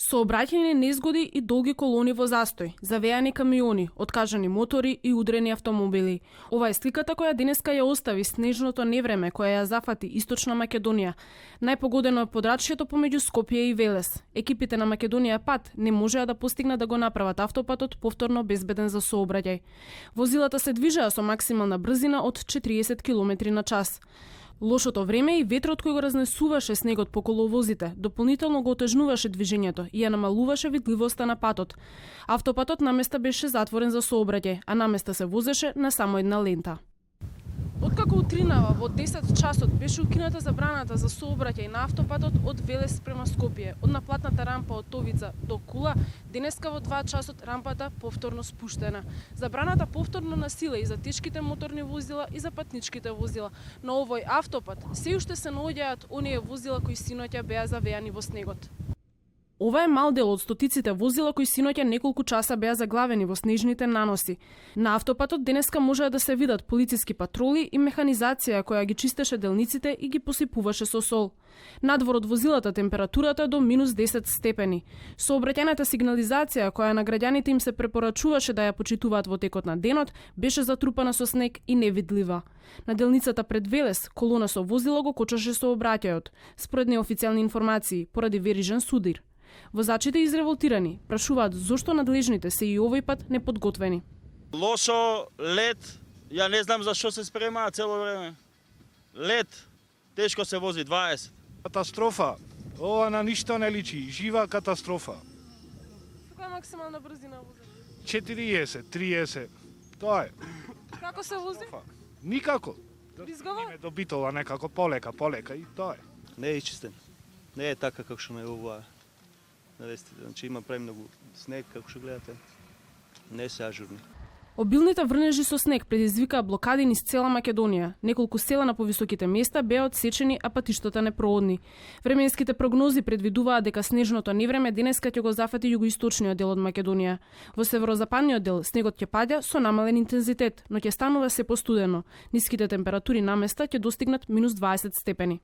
Сообраќајни незгоди и долги колони во застој, завеани камиони, откажани мотори и удрени автомобили. Ова е сликата која денеска ја остави снежното невреме која ја зафати Источна Македонија. Најпогодено е подрачјето помеѓу Скопје и Велес. Екипите на Македонија пат не можеа да постигнат да го направат автопатот повторно безбеден за сообраќај. Возилата се движеа со максимална брзина од 40 км на час. Лошото време и ветрот кој го разнесуваше снегот по коловозите дополнително го отежнуваше движењето и ја намалуваше видливоста на патот. Автопатот наместа беше затворен за сообраќај, а наместа се возеше на само една лента. Откако утринава во 10 часот беше укината забраната за сообраќај на автопатот од Велес према Скопје, од наплатната рампа од Товица до Кула, денеска во 2 часот рампата повторно спуштена. Забраната повторно на сила и за тешките моторни возила и за патничките возила. На овој автопат се уште се наоѓаат оние возила кои синоќа беа завеани во снегот. Ова е мал дел од стотиците возила кои синоќа неколку часа беа заглавени во снежните наноси. На автопатот денеска можеа да се видат полициски патроли и механизација која ги чистеше делниците и ги посипуваше со сол. Надвор од возилата температурата до минус 10 степени. Сообраќајната сигнализација која на граѓаните им се препорачуваше да ја почитуваат во текот на денот беше затрупана со снег и невидлива. На делницата пред Велес колона со возила го кочаше сообраќајот, според неофицијални информации, поради верижен судир. Возачите изреволтирани прашуваат зошто надлежните се и овој пат неподготвени. Лошо, лед, ја не знам зашто се спремаа цело време. Лед, тешко се вози 20. Катастрофа. Ова на ништо не личи, жива катастрофа. Каква е максимална брзина возите? 40, 30. Тоа е. Како се вози? Никако. Бризгава? До Битола некако полека и тоа е. Не е исчистен. Не е така како што ме оваа навестите. Значи има премногу снег, како што гледате. Не се ажурни. Обилните врнежи со снег предизвикаа блокади низ цела Македонија. Неколку села на повисоките места беа отсечени, а патиштата непроодни. Временските прогнози предвидуваат дека снежното невреме денеска ќе го зафати југоисточниот дел од Македонија. Во северозападниот дел снегот ќе паѓа со намален интензитет, но ќе станува се постудено. Ниските температури наместа ќе достигнат минус 20 степени.